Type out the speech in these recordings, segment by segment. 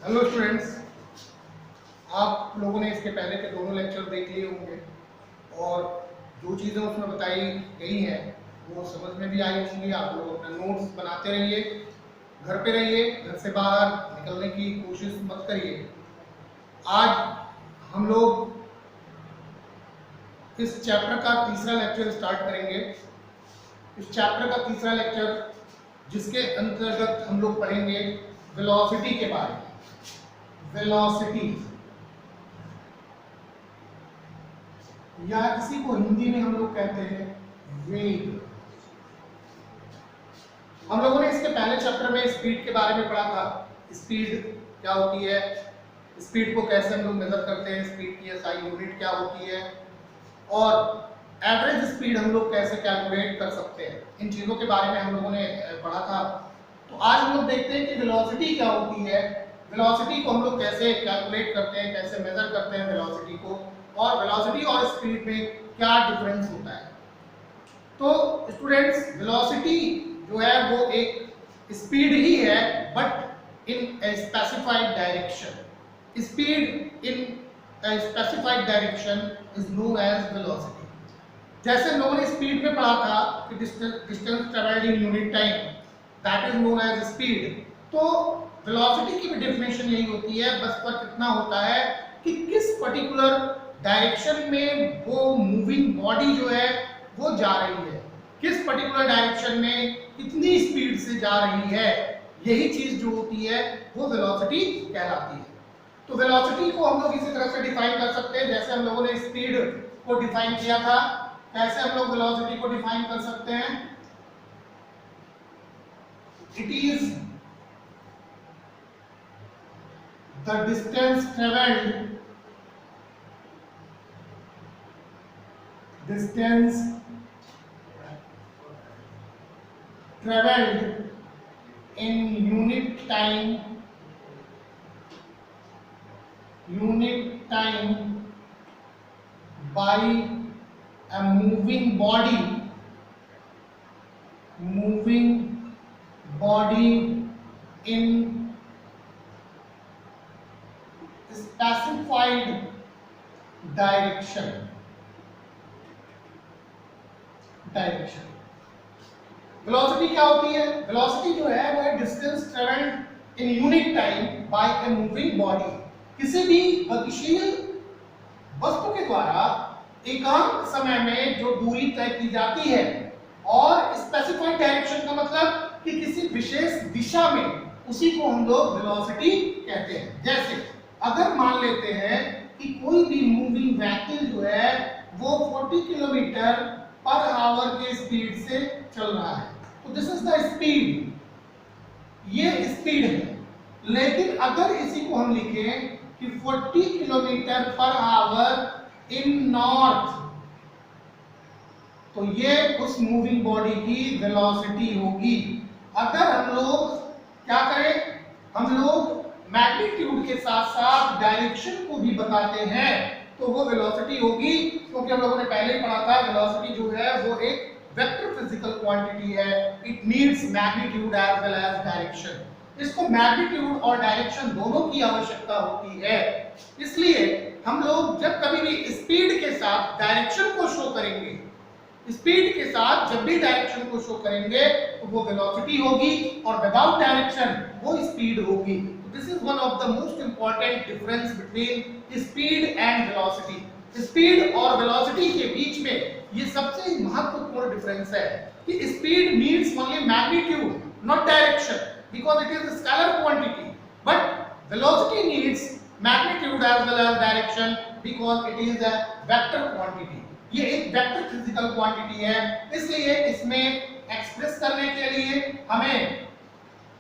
Hello students, आप लोगों ने इसके पहले के दोनों लेक्चर देख लिए होंगे और जो चीज़ें उसमें बताई गई हैं वो समझ में भी आई होंगी। आप लोग अपने नोट्स बनाते रहिए, घर पे रहिए, घर से बाहर निकलने की कोशिश मत करिए। आज हम लोग इस चैप्टर का तीसरा लेक्चर स्टार्ट करेंगे। इस चैप्टर का तीसरा लेक्चर जिसके अंतर्गत हम लोग पढ़ेंगे वेलोसिटी के बारे में। वेलोसिटी या इसी को हिंदी में हम लोग कहते हैं वेग। हम लोगों ने इसके पहले चैप्टर में स्पीड के बारे में पढ़ा था। स्पीड क्या होती है, स्पीड को कैसे हम लोग मेजर करते हैं, स्पीड की एसआई यूनिट क्या होती है और एवरेज स्पीड हम लोग कैसे कैलकुलेट कर सकते हैं। इन चीजों के बारे में हम लोगों ने पढ़ा था। तो आज हम लोग देखते हैं कि वेलोसिटी क्या होती है, वेलोसिटी को हम लोग कैसे कैलकुलेट करते हैं, कैसे मेजर करते हैं वेलोसिटी को, और वेलोसिटी और स्पीड में क्या डिफरेंस होता है। तो स्टूडेंट्स, वेलोसिटी जो है वो एक स्पीड ही है but in a specified direction. Speed in a specified direction is known as velocity. जैसे हम लोगों ने स्पीड में पढ़ा था कि distance travelled in unit time, that is known as speed. तो वेलोसिटी की भी डेफिनेशन यही होती है, बस फर्क इतना होता है कि किस पर्टिकुलर डायरेक्शन में वो मूविंग बॉडी जो है वो जा रही है, किस पर्टिकुलर डायरेक्शन में कितनी स्पीड से जा रही है। यही चीज जो होती है वो वेलोसिटी कहलाती है। तो वेलोसिटी को हम लोग इसी तरह से डिफाइन कर सकते हैं जैसे हम लोगों ने स्पीड को डिफाइन किया था। कैसे हम लोग वेलोसिटी को डिफाइन कर सकते हैं? It is the distance traveled in unit time by a moving body in specified direction। Velocity क्या होती है? वेलोसिटी जो है वो है distance travelled in unit time by a moving body. किसी भी गतिशील वस्तु के द्वारा एकांक समय में जो दूरी तय की जाती है, और स्पेसिफाइड डायरेक्शन का मतलब कि किसी विशेष दिशा में, उसी को हम लोग वेलोसिटी कहते हैं। जैसे अगर मान लेते हैं कि कोई भी मूविंग व्हीकल जो है वो 40 किलोमीटर पर आवर के स्पीड से चल रहा है, तो दिस इज द स्पीड, ये स्पीड है। लेकिन अगर इसी को हम लिखें कि 40 किलोमीटर पर आवर इन नॉर्थ, तो ये उस मूविंग बॉडी की वेलोसिटी होगी। अगर हम लोग क्या करें, हम लोग मैग्नीट्यूड के साथ साथ डायरेक्शन को भी बताते हैं, तो वो वेलोसिटी होगी। क्योंकि हम लोगों ने पहले ही पढ़ा था वेलोसिटी जो है वो एक वेक्टर फिजिकल क्वांटिटी है। It needs magnitude as well as direction. इसको मैग्नीट्यूड और डायरेक्शन दोनों की आवश्यकता होती है। इसलिए हम लोग जब कभी भी स्पीड के साथ डायरेक्शन को शो करेंगे, स्पीड के साथ जब भी डायरेक्शन को शो करेंगे तो वो वेलोसिटी होगी, और विदाउट डायरेक्शन वो स्पीड होगी। This is one of the most important difference between speed and velocity. Speed और वेलोसिटी के बीच में ये सबसे महत्वपूर्ण डिफरेंस है कि speed needs only magnitude not direction because it is a scalar quantity, but velocity needs magnitude as well as direction because it is a vector quantity। ये एक वेक्टर फिजिकल क्वांटिटी है, इसलिए इसमें एक्सप्रेस करने के लिए हमें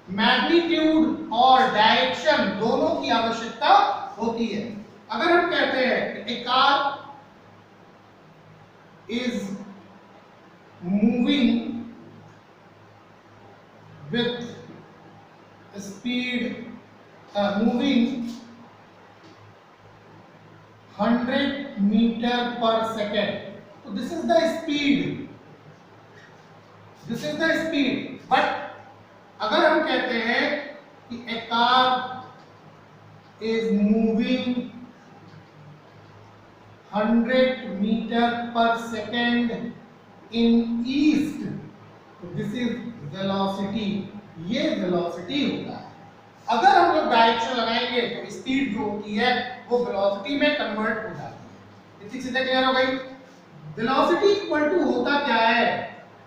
मैग्नीट्यूड और डायरेक्शन दोनों की आवश्यकता होती है। अगर हम कहते हैं कि a car is moving with speed moving 100 metre per second, तो this is the speed, but अगर हम कहते हैं कि a car is moving 100 meter per second in east, तो दिस इज वेलोसिटी, ये वेलोसिटी होता है। अगर हम लोग डायरेक्शन लगाएंगे तो स्पीड जो होती है वो वेलोसिटी में कन्वर्ट हो जाती है। इतनी सीधे क्लियर हो गई। वेलोसिटी इक्वल टू होता क्या है,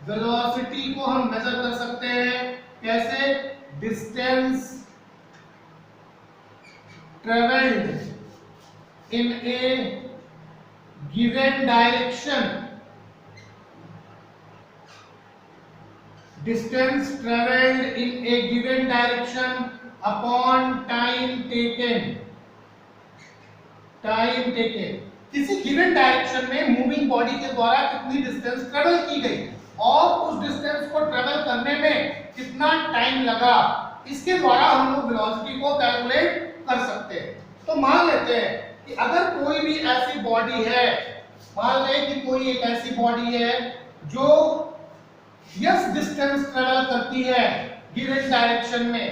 वेलोसिटी को हम मेजर कर सकते हैं कैसे, distance travelled in a given direction, distance traveled in a given direction upon time taken, time taken। किसी गिवन डायरेक्शन में मूविंग बॉडी के द्वारा कितनी डिस्टेंस ट्रेवल की गई और उस डिस्टेंस को ट्रेवल करने में कितना टाइम लगा, इसके द्वारा हम लोग वेलोसिटी को कैलकुलेट कर सकते हैं। तो मान लेते हैं कि अगर कोई भी ऐसी बॉडी है, मान लें कि कोई एक ऐसी बॉडी है जो यस डिस्टेंस ट्रेवल करती है गिवन डायरेक्शन में।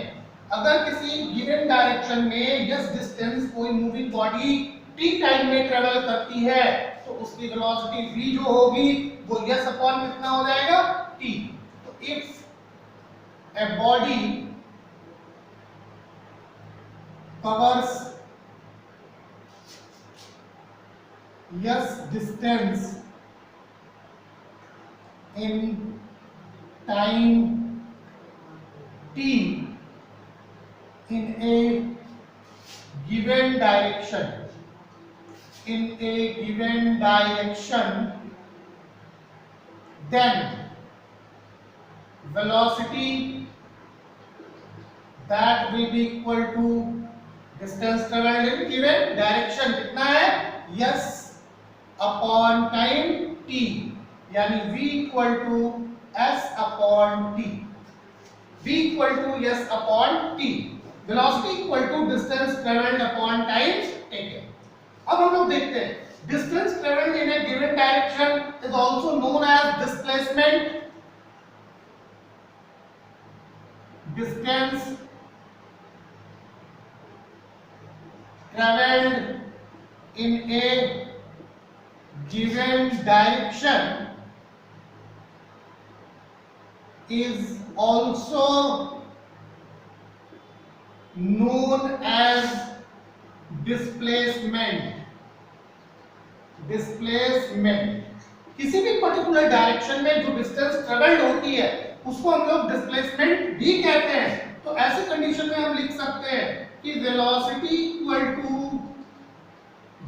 अगर किसी गिवन डायरेक्शन में यस डिस्टेंस कोई मूविंग बॉडी टी टाइम में ट्रेवल करती है तो उसकी वेलोसिटी v जो होगी वो यस अपॉन कितना हो जाएगा, t। तो if a body covers yes distance in time t in a given direction, in a given direction, then velocity that will be equal to distance traveled in given direction कितना है, yes upon time t, यानी v equal to s upon t, v equal to s upon t, velocity equal to distance travelled upon time taken. अब हम लोग देखते हैं distance travelled in a given direction is also known as displacement, distance travelled in a given direction is also known as displacement, displacement। किसी भी particular direction में जो distance travelled होती है उसको हम लोग डिस्प्लेसमेंट भी कहते हैं। तो ऐसे कंडीशन में हम लिख सकते हैं कि velocity equal to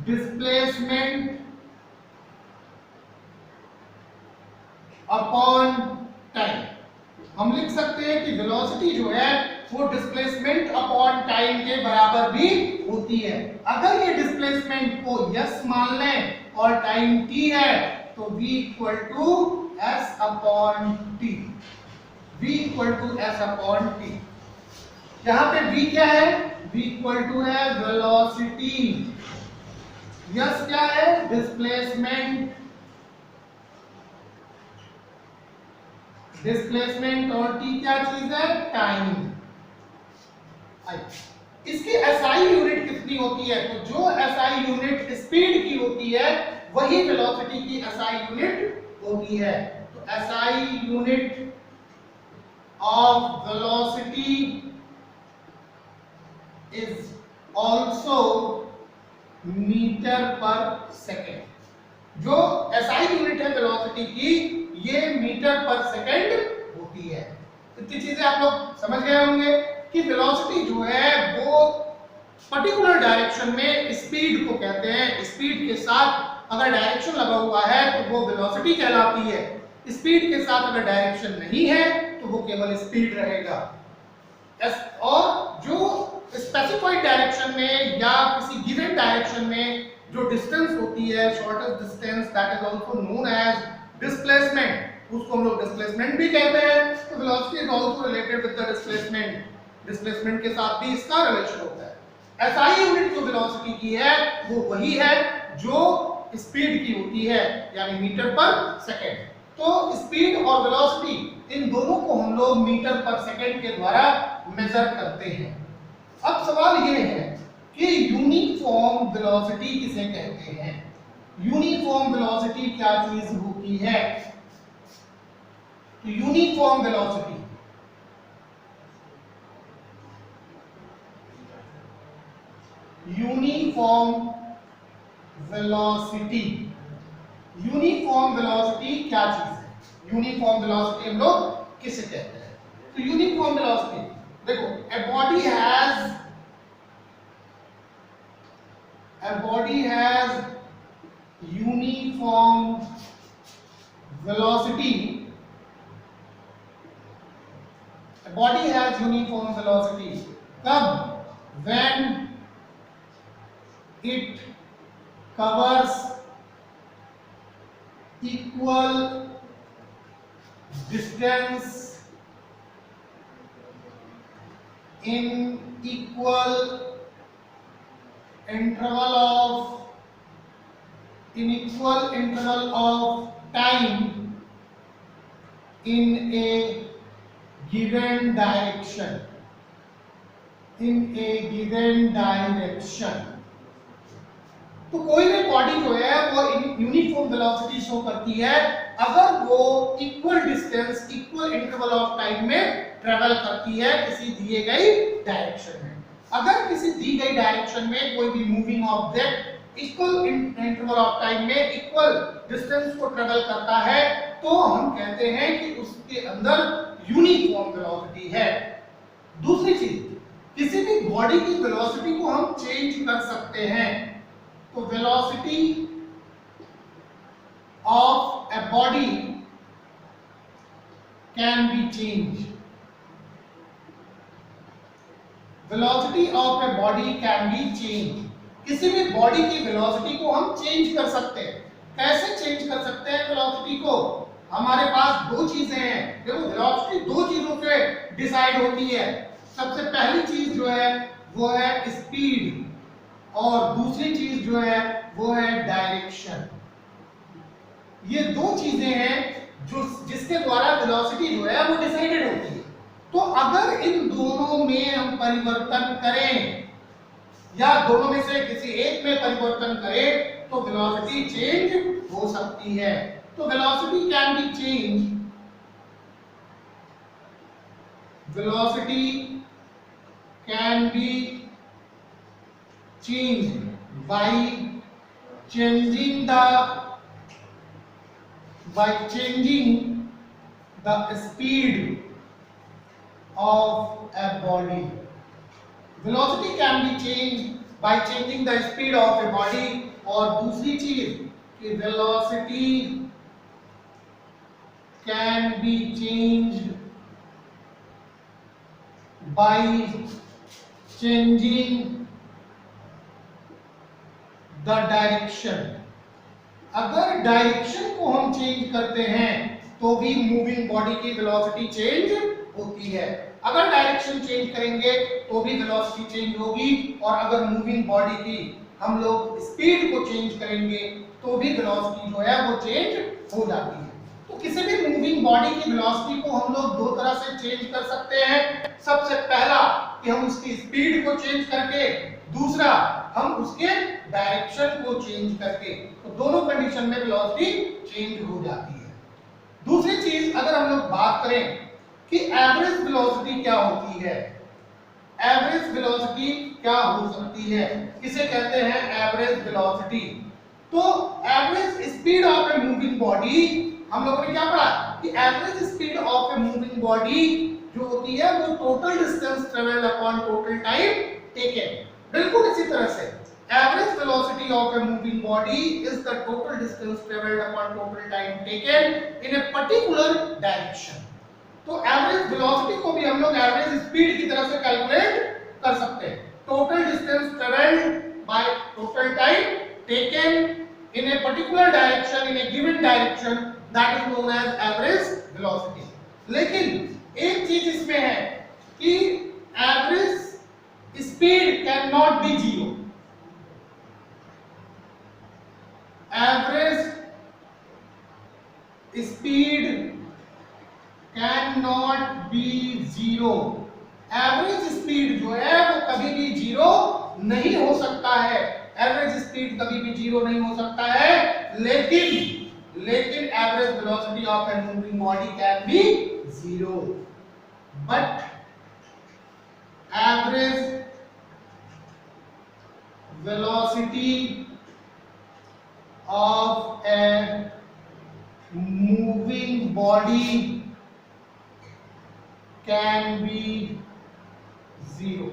displacement upon time. हम लिख सकते हैं कि वेलोसिटी जो है वो डिस्प्लेसमेंट अपॉन टाइम के बराबर भी होती है। अगर ये डिस्प्लेसमेंट को यस मान लें और टाइम t है तो v equal to s upon t, v equal to s upon t। यहाँ पे v क्या है, v इक्वल टू है वेलोसिटी, यस क्या है डिस्प्लेसमेंट, डिस्प्लेसमेंट और t क्या चीज है, टाइम। इसकी SI यूनिट कितनी होती है, तो जो SI यूनिट स्पीड की होती है वही वेलोसिटी की SI यूनिट होती है। तो SI unit of velocity is also metre per second. जो SI यूनिट है वेलोसिटी की ये मीटर पर सेकेंड होती है। इतनी चीजें आप लोग समझ गए होंगे कि वेलोसिटी जो है वो पर्टिकुलर डायरेक्शन में स्पीड को कहते हैं। स्पीड के साथ अगर डायरेक्शन लगा हुआ है तो वो वेलोसिटी कहलाती है, स्पीड के साथ अगर डायरेक्शन नहीं है तो वो केवल स्पीड रहेगा। और जो स्पेसिफाइड डायरेक्शन में या किसी गिवन डायरेक्शन में जो डिस्टेंस होती है, shortest distance, that is also known as displacement, उसको हम लोग डिस्प्लेसमेंट भी कहते हैं। तो velocity is also related with the displacement, displacement के साथ भी इसका रिलेशन होता है। SI यूनिट जो वेलोसिटी की है वो वही है जो स्पीड की होती है, यानी मीटर पर सेकंड। तो स्पीड और वेलोसिटी इन दोनों को हम लोग मीटर पर सेकंड के द्वारा मेजर करते हैं। अब सवाल ये है कि यूनिफॉर्म वेलोसिटी किसे कहते हैं। यूनिफॉर्म वेलोसिटी क्या चीज होती है? तो यूनिफॉर्म वेलोसिटी क्या चीज है? यूनिफॉर्म वेलोसिटी हम लोग किसे कहते हैं? तो यूनिफॉर्म वेलोसिटी देखो, a body has uniform velocity. A body has uniform velocity कब? When it covers equal distance in equal interval of time in a given direction. तो कोई भी बॉडी जो है वो यूनिफॉर्म वेलोसिटी शो करती है अगर वो equal distance, equal interval of time में ट्रेवल करती है किसी दिए गई डायरेक्शन में। अगर किसी दी गई डायरेक्शन में कोई भी moving object equal interval of time में इक्वल डिस्टेंस को ट्रेवल करता है तो हम कहते हैं कि उसके अंदर यूनिफॉर्म वेलोसिटी है। दूसरी चीज, किसी भी बॉडी की वेलोसिटी को हम चेंज कर सकते हैं। तो velocity of a body can B change. Velocity of a body can B change. किसी भी बॉडी की वेलोसिटी को हम चेंज कर सकते हैं। कैसे चेंज कर सकते हैं वेलोसिटी को? हमारे पास दो चीजें हैं। देखो, वेलोसिटी दो चीजों से डिसाइड होती है। सबसे पहली चीज जो है वो है स्पीड और दूसरी चीज जो है वो है डायरेक्शन। ये दो चीजें हैं जो जिसके द्वारा वेलोसिटी जो है वो डिसाइडेड होती है। तो अगर इन दोनों में हम परिवर्तन करें या दोनों में से किसी एक में परिवर्तन करें तो वेलोसिटी चेंज हो सकती है। तो velocity can be change. Velocity can be changed by changing the speed of a body. Velocity can be changed by changing the speed of a body। और दूसरी चीज कि velocity can be changed by changing the direction. अगर direction को हम change करते हैं तो भी मूविंग बॉडी की वेलोसिटी चेंज होती है। अगर डायरेक्शन चेंज करेंगे तो भी वेलोसिटी चेंज होगी और अगर मूविंग बॉडी की हम लोग स्पीड को चेंज करेंगे तो भी वेलोसिटी जो है वो चेंज हो जाती है। तो किसी भी मूविंग बॉडी की वेलोसिटी को हम लोग दो तरह से चेंज कर सकते हैं। सबसे पहला कि हम उसकी स्पीड को चेंज करके, दूसरा हम उसके डायरेक्शन को चेंज करके। तो दोनों कंडीशन में वेलोसिटी चेंज हो जाती है। दूसरी चीज अगर हम लोग बात करें कि एवरेज वेलोसिटी क्या होती है, एवरेज वेलोसिटी क्या हो सकती है, किसे कहते हैं एवरेज वेलोसिटी। तो average speed of A moving body, हम लोगों ने क्या पढ़ा कि average speed of A moving body जो होती है वो total distance travelled upon total time taken. बिल्कुल इसी तरह से average velocity of A moving body is the total distance travelled upon total time taken in a particular direction. तो average velocity को भी हम लोग एवरेज स्पीड की तरह से कैलकुलेट कर सकते हैं। Total distance travelled by total time taken in a particular direction in a given direction, that is known as average velocity. लेकिन एक चीज इसमें है कि average speed cannot be zero। Average speed cannot be zero। Average speed जो है वो कभी भी जीरो नहीं हो सकता है, एवरेज स्पीड कभी भी जीरो नहीं हो सकता है, लेकिन average velocity of an moving body can be zero, but average velocity of a moving body can be zero.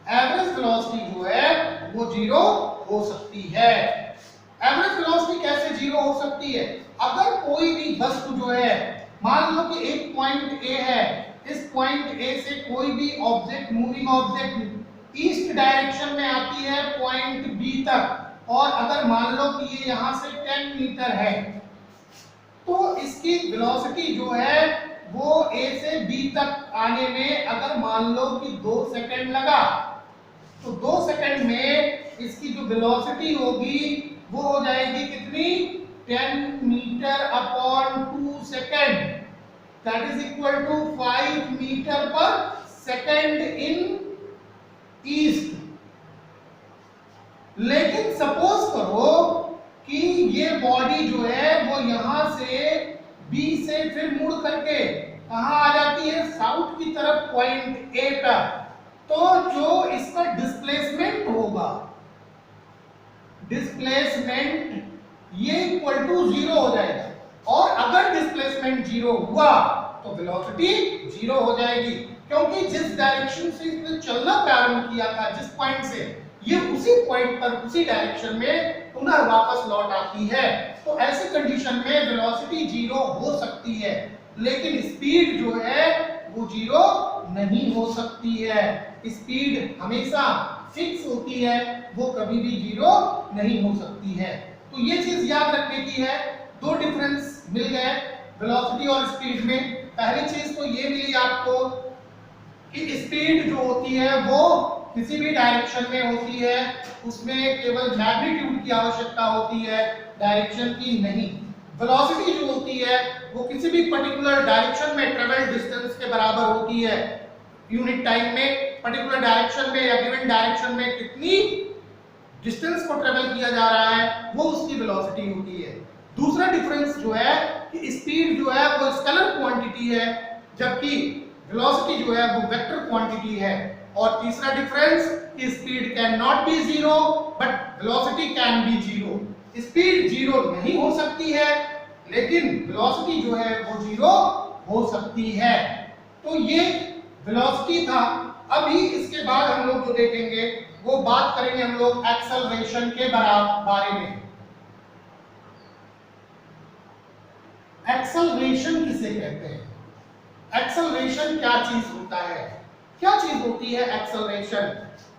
Average velocity जो है वो जीरो हो सकती है। एवरेज वेलोसिटी कैसे जीरो हो सकती है? अगर कोई भी वस्तु जो है, मान लो कि एक पॉइंट ए है, इस पॉइंट ए से कोई भी object, moving object east direction में आती है पॉइंट बी तक, और अगर मान लो कि ये यहां से 10 मीटर है, तो इसकी वेलोसिटी जो है वो ए से बी तक आने में अगर मान लो कि 2 सेकंड लगा, तो 2 सेकंड में इसकी जो वेलोसिटी होगी वो हो जाएगी कितनी? 10 metre upon 2 second, that is equal to 5 metre per second in east. लेकिन सपोज करो कि ये बॉडी जो है वो यहां से बी से फिर मुड़ करके कहां आ जाती है? साउथ की तरफ पॉइंट ए पर, तो जो इसका डिस्प्लेसमेंट होगा, डिस्प्लेसमेंट ये इक्वल टू जीरो हो जाएगा, और अगर डिस्प्लेसमेंट जीरो हुआ तो वेलोसिटी जीरो हो जाएगी, क्योंकि जिस डायरेक्शन से इसने चलना प्रारंभ किया था, जिस पॉइंट से, ये उसी पॉइंट पर उसी डायरेक्शन में पुनः वापस लौट आती है। तो ऐसी कंडीशन में वेलोसिटी जीरो हो सकती है, लेकिन स्पीड जो है वो जीरो नहीं हो सकती है। स्पीड हमेशा फिक्स होती है, वो कभी भी जीरो नहीं हो सकती है। तो ये चीज याद रखने की है। दो डिफरेंस मिल गए वेलोसिटी और स्पीड में। पहली चीज तो ये मिली आपको कि स्पीड जो होती है वो किसी भी डायरेक्शन में होती है, उसमें केवल मैग्नीट्यूड की आवश्यकता होती है, डायरेक्शन की नहीं। वेलोसिटी जो होती है वो किसी भी पर्टिकुलर डायरेक्शन में ट्रेवल डिस्टेंस के बराबर होती है। यूनिट टाइम में पर्टिकुलर डायरेक्शन में या गिवन डायरेक्शन में कितनी डिस्टेंस को ट्रेवल किया जा रहा है वो उसकी वेलोसिटी होती है। दूसरा डिफरेंस जो है कि स्पीड जो है वो स्केलर क्वांटिटी है, जबकि वेलोसिटी जो है वो वेक्टर क्वांटिटी है। और तीसरा डिफरेंस कि speed can not be zero but velocity can be zero. Speed zero नहीं हो सकती है, लेकिन वेलोसिटी जो है वो जीरो हो सकती है। तो ये वेलोसिटी था। अभी इसके बाद हम लोग जो देखेंगे वो बात करेंगे हम लोग एक्सेलरेशन के बारे में। एक्सेलरेशन किसे कहते हैं? एक्सेलरेशन क्या चीज होता है? क्या चीज होती है एक्सेलरेशन?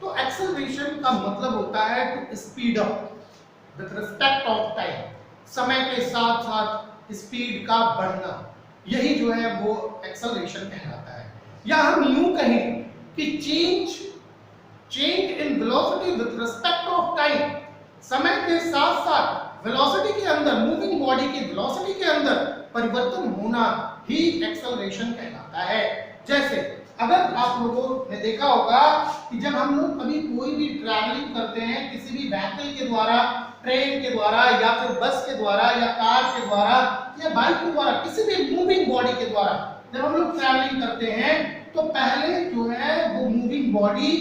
तो एक्सेलरेशन का मतलब होता है to speed up with respect of time, समय के साथ साथ स्पीड का बढ़ना, यही जो है वो एक्सेलरेशन कहलाता है। या हम यूं कहें कि change in velocity with respect of time, समय के साथ साथ वेलोसिटी के अंदर, मूविंग बॉडी की वेलोसिटी के अंदर परिवर्तन होना ही एक्सेलरेशन कहलाता है। जैसे अगर आप लोगों ने देखा होगा कि जब हम लोग कभी कोई भी ट्रैवलिंग करते हैं किसी भी व्हीकल के द्वारा, ट्रेन के द्वारा या फिर बस के द्वारा या कार के द्वारा या बाइक के द्वारा, किसी भी मूविंग बॉडी के द्वारा जब हम लोग ट्रैवलिंग करते हैं तो पहले जो है वो मूविंग बॉडी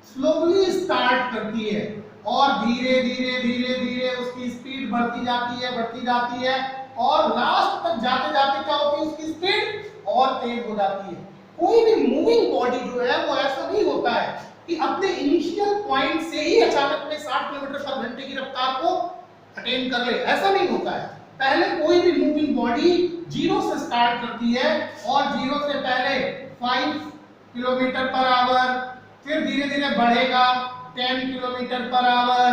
स्लोली स्टार्ट करती है और धीरे धीरे धीरे धीरे उसकी स्पीड बढ़ती जाती है और लास्ट तक जाते जाते क्या होती है, उसकी स्पीड और तेज हो जाती है। कोई भी मूविंग बॉडी जो है वो ऐसा नहीं होता है कि अपने इनिशियल पॉइंट से ही अचानक में 60 किलोमीटर पर घंटे की रफ्तार को अटेन कर ले, ऐसा नहीं होता है। पहले कोई भी मूविंग बॉडी जीरो से स्टार्ट करती है और जीरो से पहले 5 किलोमीटर पर आवर, फिर धीरे धीरे बढ़ेगा 10 किलोमीटर पर आवर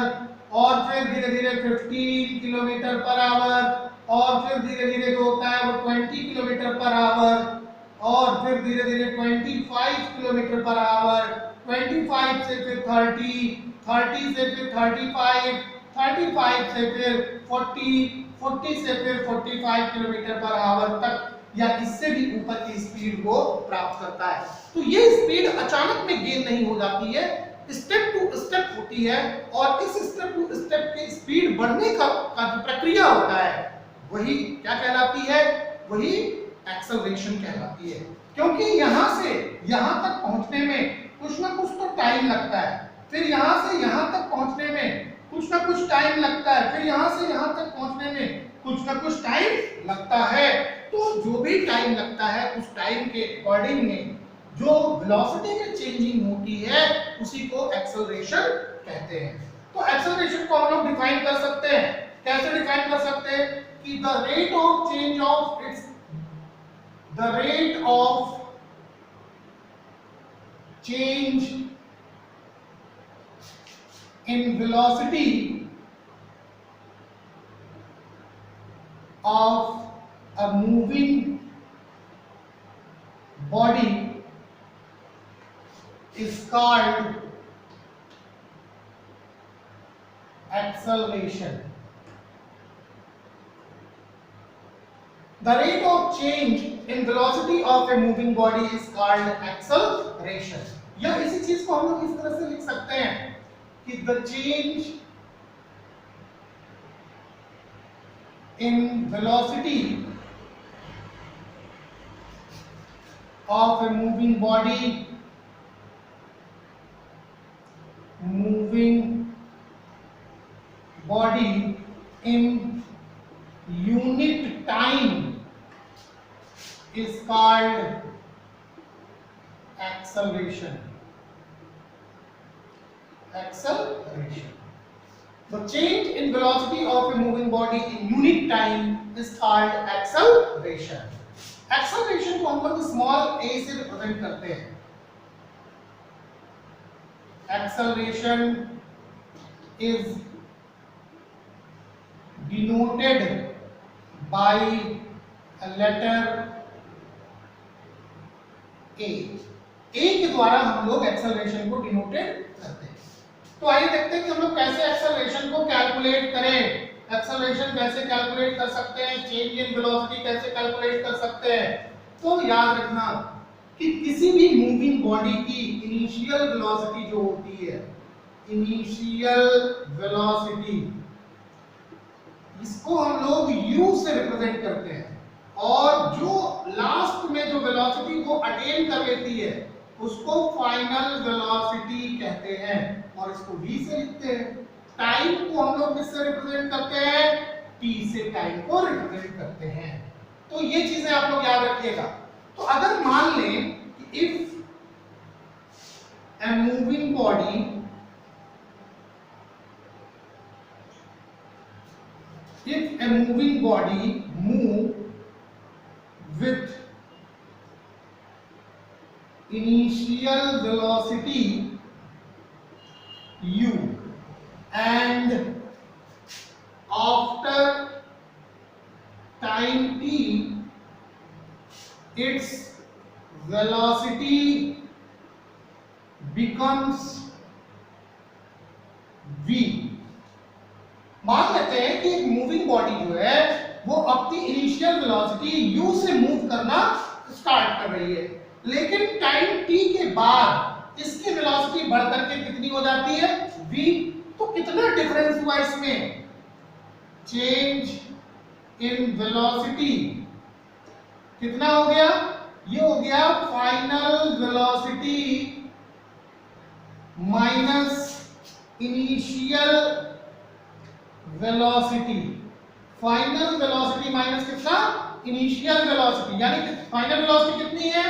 और फिर धीरे धीरे 15 किलोमीटर पर आवर और फिर धीरे धीरे जो होता है वो 20 किलोमीटर पर आवर और फिर धीरे धीरे 25 किलोमीटर पर आवर, 25 से फिर 30, 30 से फिर 35, 35 से फिर 40, 40 से फिर 45 किलोमीटर पर आवर तक या इससे भी ऊपर की स्पीड को प्राप्त करता है। तो ये स्पीड अचानक में गेन नहीं हो जाती है, स्टेप टू स्टेप होती है, और इस स्टेप टू स्टेप की स्पीड बढ़ने का जो प्रक्रिया होता है वही क्या कहलाती है, वही एक्सेलरेशन कहलाती है। क्योंकि यहां से यहां तक पहुंचने में कुछ ना कुछ तो टाइम लगता है, फिर यहां से यहां तक पहुंचने में कुछ ना कुछ टाइम लगता है, फिर यहां से यहां तक पहुंचने में कुछ ना कुछ टाइम लगता है। तो जो भी टाइम लगता है उस टाइम के अकॉर्डिंग में जो वेलोसिटी में चेंजिंग होती है उसी को एक्सेलरेशन कहते हैं। तो एक्सेलरेशन को हम लोग डिफाइन कर सकते हैं, कैसे डिफाइन कर सकते हैं कि the rate of change of its the rate of change in velocity of a moving body is called acceleration. The rate of change in velocity of a moving body is called acceleration. या इसी चीज को हम लोग इस तरह से लिख सकते हैं कि the change in velocity of a moving body in unit time is called acceleration. The change in velocity of a moving body in unit time is called acceleration. Acceleration को हम लोग स्मॉल a से represent करते हैं। Acceleration is denoted by a letter A. A के द्वारा हम लोग एक्सेलरेशन को डिनोटेड करते हैं। तो आइए देखते हैं कि हम लोग कैसे एक्सेलरेशन को कैलकुलेट करें। एक्सेलरेशन कैसे कैलकुलेट कर सकते हैं, चेंज इन वेलोसिटी कैसे कैलकुलेट कर सकते हैं। तो याद रखना कि किसी भी मूविंग बॉडी की इनिशियल वेलोसिटी जो होती है, इनिशियल वेलोसिटी, इसको हम लोग u से रिप्रेजेंट करते हैं, और जो लास्ट में जो वेलोसिटी को अटेन कर लेती है उसको फाइनल वेलोसिटी कहते हैं, और इसको v से लिखते हैं। टाइम को हम लोग किससे रिप्रेजेंट करते हैं, t से टाइम को रिप्रेजेंट करते हैं। तो ये चीजें आप लोग याद रखिएगा। तो अगर मान लें कि if A moving body move with initial velocity u and after time t its velocity becomes v। मान लेते हैं कि एक मूविंग बॉडी जो है वो अपनी इनिशियल वेलोसिटी u से मूव करना स्टार्ट कर रही है, लेकिन टाइम t के बाद इसकी वेलोसिटी बढ़ करके कितनी हो जाती है, v। तो कितना डिफरेंस हुआ इसमें, चेंज इन वेलोसिटी कितना हो गया, ये हो गया final velocity minus initial velocity. Final velocity minus कितना, इनिशियल वेलोसिटी, यानी कि फाइनल वेलोसिटी कितनी है,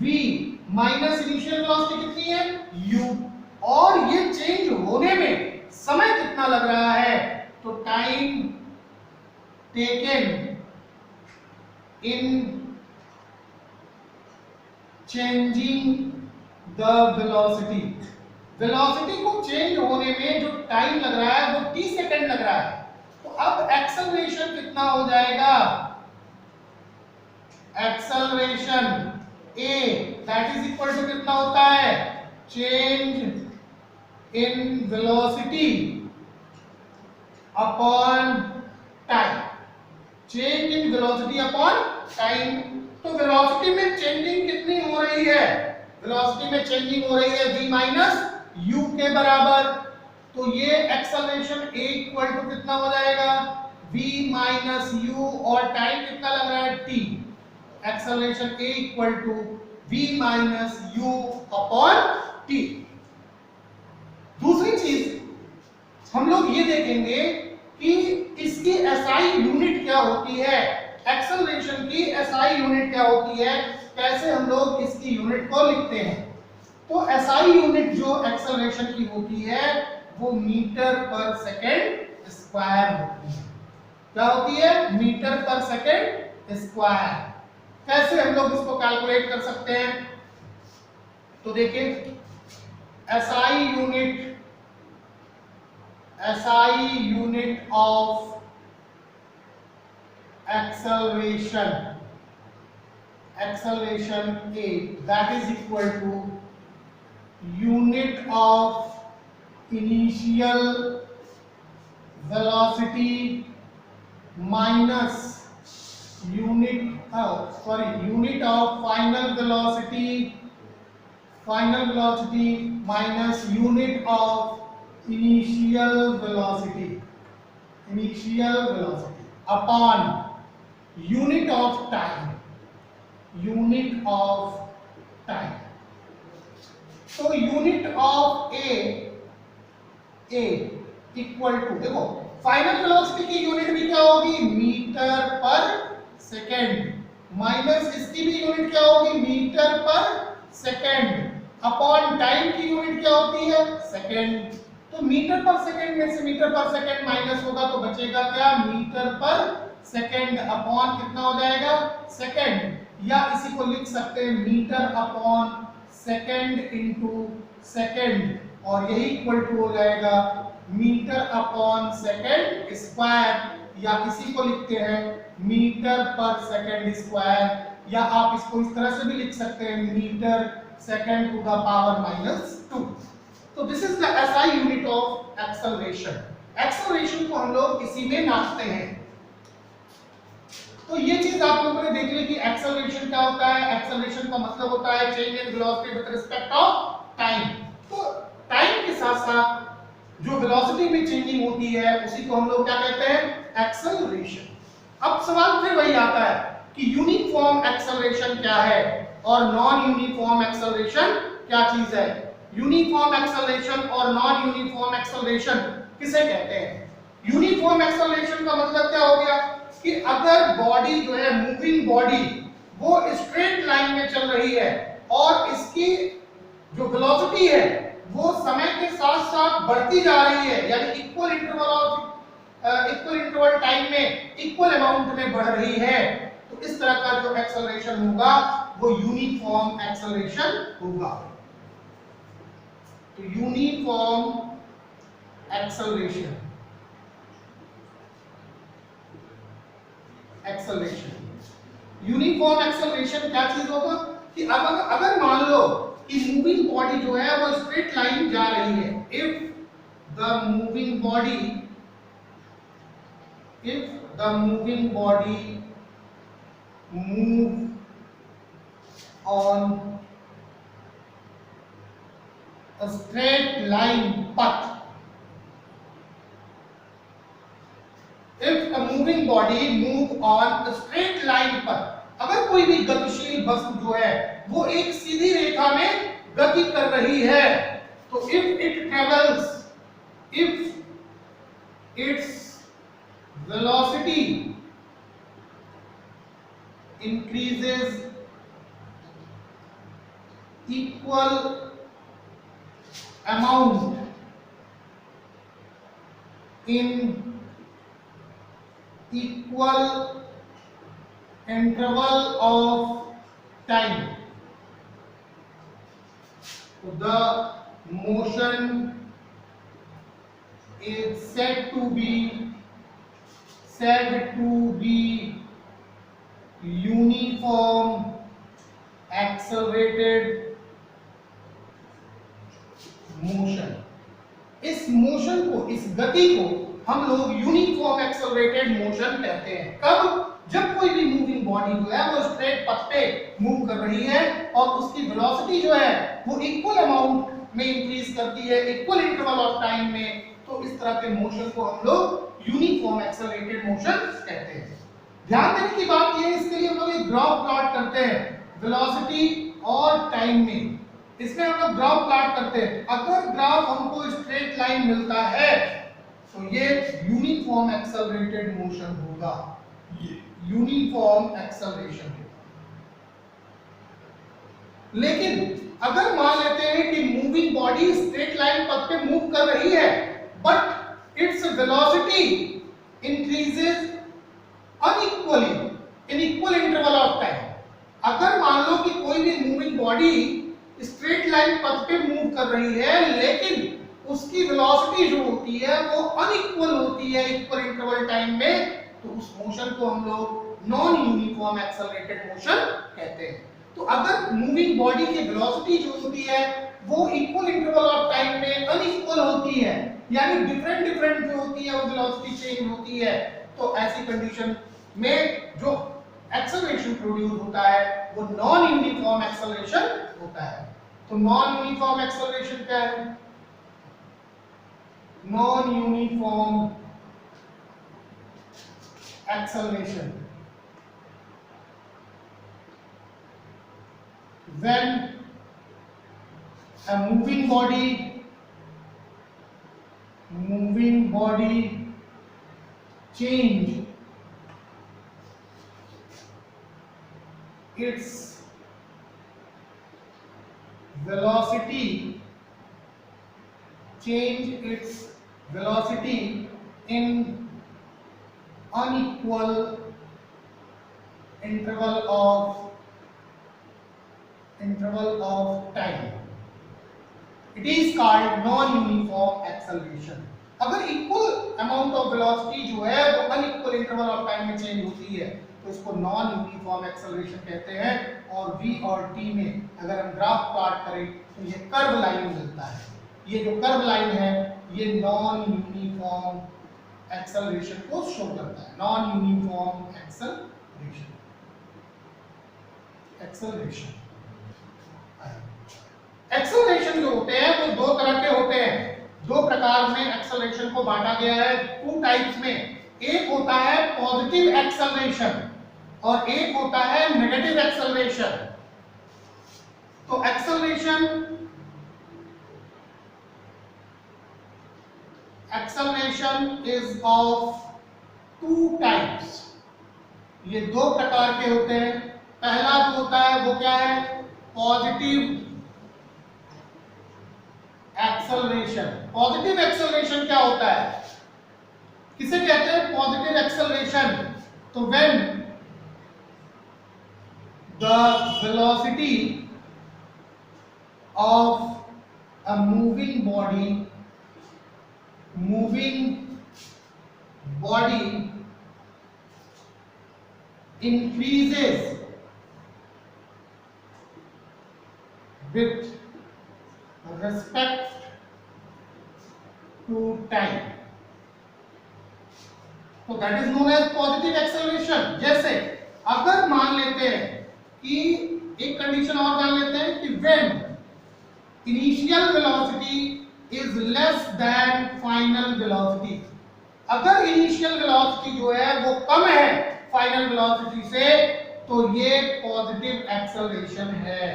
v माइनस इनिशियल वेलोसिटी कितनी है, u। और ये चेंज होने में समय कितना लग रहा है, तो time taken in changing the velocity. Velocity को चेंज होने में जो टाइम लग रहा है वो t सेकंड लग रहा है। तो अब एक्सेलरेशन कितना हो जाएगा, acceleration a that is equal to कितना होता है, change in velocity upon time, change in velocity upon time. तो वेलोसिटी में चेंजिंग कितनी हो रही है, वेलोसिटी में चेंजिंग हो रही है v माइनस u के बराबर, तो ये एक्सेलरेशन a इक्वल टू कितना हो जाएगा v माइनस u, और टाइम कितना लग रहा है t। Acceleration a equal to v minus u upon t। दूसरी चीज हम लोग ये देखेंगे कि इसकी एसआई यूनिट क्या होती है, एक्सेलरेशन की एसआई यूनिट क्या होती है, कैसे हम लोग इसकी यूनिट को लिखते हैं। तो एसआई यूनिट जो एक्सेलरेशन की होती है वो मीटर पर सेकेंड स्क्वायर होती है। क्या होती है? Metre per second square. कैसे हम लोग इसको कैलकुलेट कर सकते हैं? तो देखिए SI unit of acceleration A, that is equal to unit of initial velocity minus unit of final velocity minus unit of initial velocity upon unit of time। तो unit of a equal to, देखो final velocity की unit भी क्या होगी metre per second, minus इसकी भी unit क्या होगी metre per second, upon time की यूनिट क्या होती है सेकेंड। तो मीटर पर सेकेंड में से मीटर पर सेकेंड माइनस होगा तो बचेगा क्या मीटर पर सेकेंड, अपॉन कितना हो जाएगा सेकेंड, या इसी को लिख सकते हैं metre upon second into second, और यही इक्वल टू हो जाएगा मीटर अपॉन सेकेंड स्क्वायर, या इसी को लिखते हैं मीटर पर सेकेंड स्क्वायर, या आप इसको इस तरह से भी लिख सकते हैं metre second to the power -2। तो this is the SI unit of acceleration. Acceleration को हम लोग इसी में नापते हैं। तो ये चीज आप लोगों ने देख ली कि एक्सेलरेशन क्या होता है। एक्सेलरेशन का मतलब होता है change in velocity with respect of time. तो टाइम के साथ साथ जो वेलोसिटी में चेंजिंग होती है उसी को हम लोग क्या कहते हैं एक्सेलरेशन। अब सवाल फिर वही आता है कि यूनिफॉर्म एक्सेलरेशन क्या है और नॉन यूनिफॉर्म एक्सेलरेशन क्या चीज है। यूनिफॉर्म एक्सेलरेशन और नॉन यूनिफॉर्म एक्सेलरेशन किसे कहते हैं। यूनिफॉर्म एक्सेलरेशन का मतलब क्या हो गया कि अगर बॉडी जो है मूविंग बॉडी वो स्ट्रेट लाइन में चल रही है और इसकी जो वेलोसिटी है वो समय के साथ साथ बढ़ती जा रही है, यानी इक्वल इंटरवल टाइम में इक्वल अमाउंट में बढ़ रही है, तो इस तरह का जो एक्सेलरेशन होगा वो यूनिफॉर्म एक्सेलरेशन होगा। तो यूनिफॉर्म एक्सेलरेशन यूनिफॉर्म एक्सेलरेशन क्या चीज होगा कि अगर मान लो कि मूविंग बॉडी जो है वो स्ट्रेट लाइन जा रही है, if the moving body move on a straight line path, if a moving body move on a straight line path, अगर कोई भी गतिशील वस्तु जो है वो एक सीधी रेखा में गति कर रही है, तो if its velocity increases equal amount in equal interval of time, the motion is said to be uniform accelerated motion. इस मोशन को, इस गति को हम लोग यूनिफॉर्म एक्सेलरेटेड मोशन कहते हैं। कब? जब कोई भी मूविंग मूविंग बॉडी जो है वो स्ट्रेट पथ पे मूव कर रही है और उसकी वेलोसिटी जो है वो इक्वल अमाउंट में इंक्रीज करती है इक्वल इंटरवल ऑफ टाइम में, तो इस तरह के मोशन को हम लोग यूनिफॉर्म एक्सेलरेटेड मोशन कहते हैं। ध्यान देने की बात यह है, इसके लिए हम लोग एक ग्राफ प्लॉट करते हैं वेलोसिटी और टाइम में। इसमें हम लोग ग्राफ प्लॉट करते हैं। अगर ग्राफ हमको स्ट्रेट लाइन मिलता है तो ये यूनिफॉर्म एक्सेलरेटेड मोशन होगा, ये यूनिफॉर्म एक्सेलरेशन होगा। लेकिन अगर मान लेते हैं कि मूविंग बॉडी स्ट्रेट लाइन पथ पे मूव कर रही है but its velocity increases unequally in equal interval of time. अगर मान लो कि कोई भी मूविंग बॉडी स्ट्रेट लाइन पथ पे मूव कर रही है लेकिन उसकी वेलोसिटी जो होती है वो अनइक्वल होती है इक्वल इंटरवल टाइम में, तो उस मोशन को हम लोग नॉन यूनिफॉर्म एक्सेलरेटेड मोशन कहते हैं। तो अगर मूविंग बॉडी की वेलोसिटी जो होती है वो इक्वल इंटरवल ऑफ टाइम में अनइक्वल होती है, यानी डिफरेंट डिफरेंट जो होती है वो वेलोसिटी चेंज होती है, तो ऐसी कंडीशन में जो एक्सेलरेशन प्रोड्यूस होता है वो नॉन यूनिफॉर्म एक्सेलरेशन होता है। तो नॉन यूनिफॉर्म एक्सेलरेशन क्या है? Non uniform acceleration when a moving body change its velocity in unequal interval of time, it is called non-uniform acceleration। अगर इक्वल अमाउंट ऑफ वेलोसिटी जो है वो अनइक्वल इंटरवल ऑफ टाइम में change होती है तो इसको नॉन यूनिफॉर्म एक्सेलरेशन कहते हैं। और v और t में अगर हम ग्राफ प्लॉट करें तो ये कर्व लाइन मिलता है। ये जो कर्व लाइन है ये नॉन यूनिफॉर्म एक्सेलरेशन को शो करता है। नॉन यूनिफॉर्म एक्सेलरेशन एक्सेलरेशन जो होते हैं वो दो तरह के होते हैं। दो प्रकार में एक्सेलरेशन को बांटा गया है, टू टाइप्स में। एक होता है पॉजिटिव एक्सेलरेशन और एक होता है नेगेटिव एक्सेलरेशन। तो acceleration is of two types. ये दो प्रकार के होते हैं। पहला जो होता है वो क्या है? Positive acceleration. पॉजिटिव एक्सेलरेशन क्या होता है? किसे कहते हैं पॉजिटिव एक्सेलरेशन? तो when the velocity of a moving body increases with respect to time, तो that is known as positive acceleration। जैसे अगर मान लेते हैं कि एक कंडीशन और जान लेते हैं कि when initial velocity is less than final velocity, अगर इनिशियल वेलोसिटी जो है वो कम है फाइनल वेलोसिटी से तो ये पॉजिटिव एक्सेलरेशन है।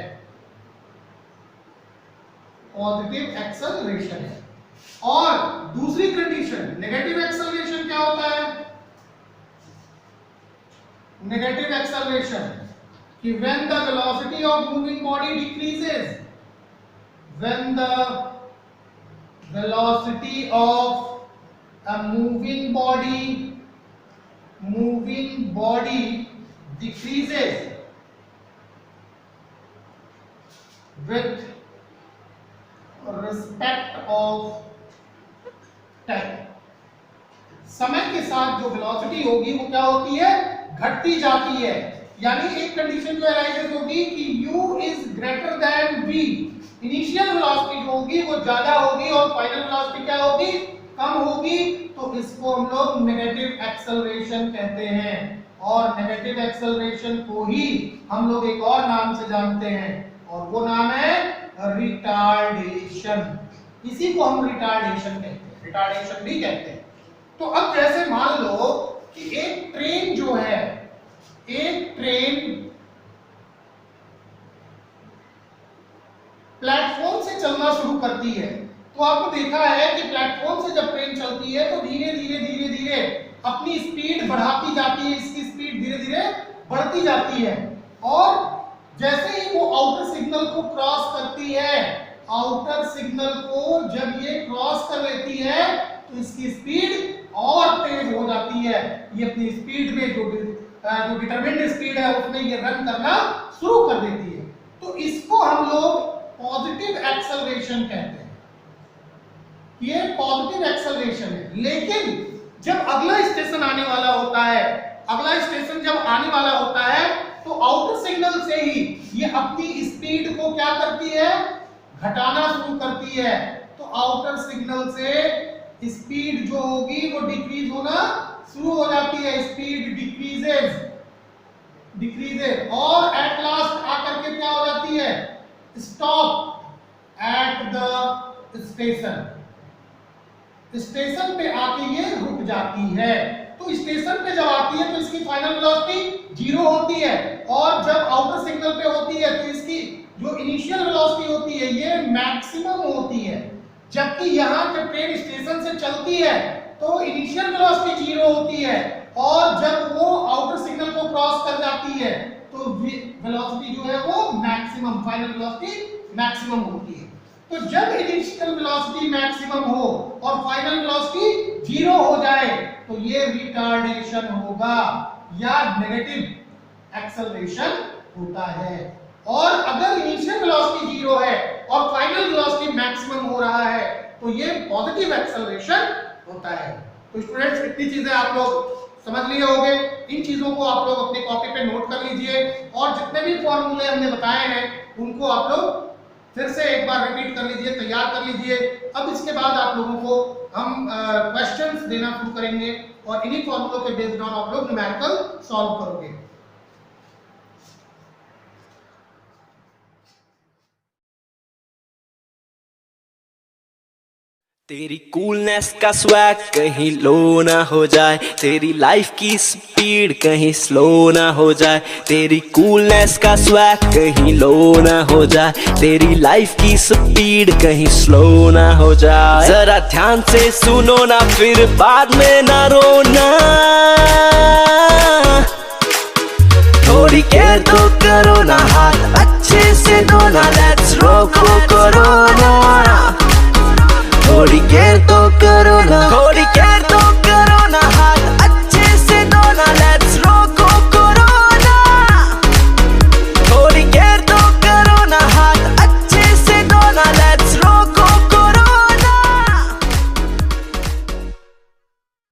पॉजिटिव एक्सेलरेशन है। और दूसरी कंडीशन नेगेटिव एक्सेलरेशन क्या होता है? नेगेटिव एक्सेलरेशन कि when the velocity of moving body decreases, when the velocity of a moving body decreases with respect of time। समय के साथ जो वेलोसिटी होगी वो क्या होती है? घटती जाती है। यानी एक कंडीशन जो अराइजेस होगी कि u is greater than v, initial velocity जो होगी वो ज्यादा होगी और फाइनल वेलोसिटी क्या होगी? कम होगी। तो इसको हम लोग नेगेटिव एक्सेलरेशन कहते हैं। और नेगेटिव एक्सेलरेशन को ही हम लोग एक और नाम से जानते हैं और वो नाम है रिटार्डेशन। इसी को हम रिटार्डेशन कहते हैं, रिटार्डेशन भी कहते हैं। तो अब जैसे मान लो कि एक ट्रेन जो है, एक ट्रेन प्लेटफॉर्म से चलना शुरू करती है, तो आपको देखा है कि प्लेटफॉर्म से जब ट्रेन चलती है तो धीरे धीरे धीरे धीरे अपनी स्पीड बढ़ाती जाती है, इसकी स्पीड धीरे धीरे बढ़ती जाती है और जैसे ही वो आउटर सिग्नल को क्रॉस करती है, आउटर सिग्नल को जब ये क्रॉस कर लेती है तो इसकी स्पीड और तेज हो जाती है। ये अपनी स्पीड में जो डिटरमिन्ड स्पीड है उसमें ये रन करना शुरू कर देती है। तो इसको हम लोग पॉजिटिव एक्सेलरेशन कहते हैं। ये पॉजिटिव एक्सेलरेशन है। लेकिन जब अगला स्टेशन आने वाला होता है, अगला स्टेशन जब आने वाला होता है तो आउटर सिग्नल से ही ये अपनी स्पीड को क्या करती है, घटाना शुरू करती है। तो आउटर सिग्नल से स्पीड जो होगी वो डिक्रीज होना शुरू हो जाती है, स्पीड डिक्रीजेज और एट लास्ट आकर के क्या हो जाती है, stop at the station. Station पे आके ये रुक जाती है। तो स्टेशन पे जब आती है तो इसकी फाइनल वेलोसिटी जीरो होती है और जब आउटर सिग्नल पे होती है तो इसकी जो इनिशियल वेलोसिटी होती है ये मैक्सिमम होती है। जबकि यहाँ जब ट्रेन स्टेशन से चलती है तो इनिशियल वेलोसिटी जीरो होती है और जब वो आउटर सिग्नल को क्रॉस कर जाती है तो वेलोसिटी जो है वो मैक्सिमम, फाइनल वेलोसिटी मैक्सिमम होती है। तो जब इनिशियल वेलोसिटी मैक्सिमम हो और फाइनल वेलोसिटी जीरो हो जाए तो ये रिटार्डेशन होगा या नेगेटिव एक्सेलरेशन होता है। और अगर इनिशियल वेलोसिटी जीरो है और फाइनल वेलोसिटी मैक्सिमम हो रहा है तो ये पॉजिटिव एक्सेलरेशन होता है। तो स्टूडेंट्स इतनी चीजें आप लोग समझ लिए होंगे। इन चीजों को आप लोग अपनी कॉपी पे नोट कर लीजिए और जितने भी फॉर्मूले हमने बताए हैं उनको आप लोग फिर से एक बार रिपीट कर लीजिए, तैयार कर लीजिए। अब इसके बाद आप लोगों को हम क्वेश्चंस देना शुरू करेंगे और इन्हीं फॉर्मूलों के बेस्ड ऑन आप लोग न्यूमेरिकल सॉल्व करोगे। तेरी कूलनेस का स्वैग कहीं लो ना हो जाए, तेरी लाइफ की स्पीड कहीं स्लो ना हो जाए। तेरी कूलनेस का स्वैग कहीं लो ना हो जाए, तेरी लाइफ की स्पीड कहीं स्लो ना हो जाए। जरा ध्यान से सुनो ना फिर बाद में ना रोना, थोड़ी केयर तो करो ना, हाथ अच्छे से धोना, लेट्स रोको कोरोना। थोड़ी केयर तो करो ना, थोड़ी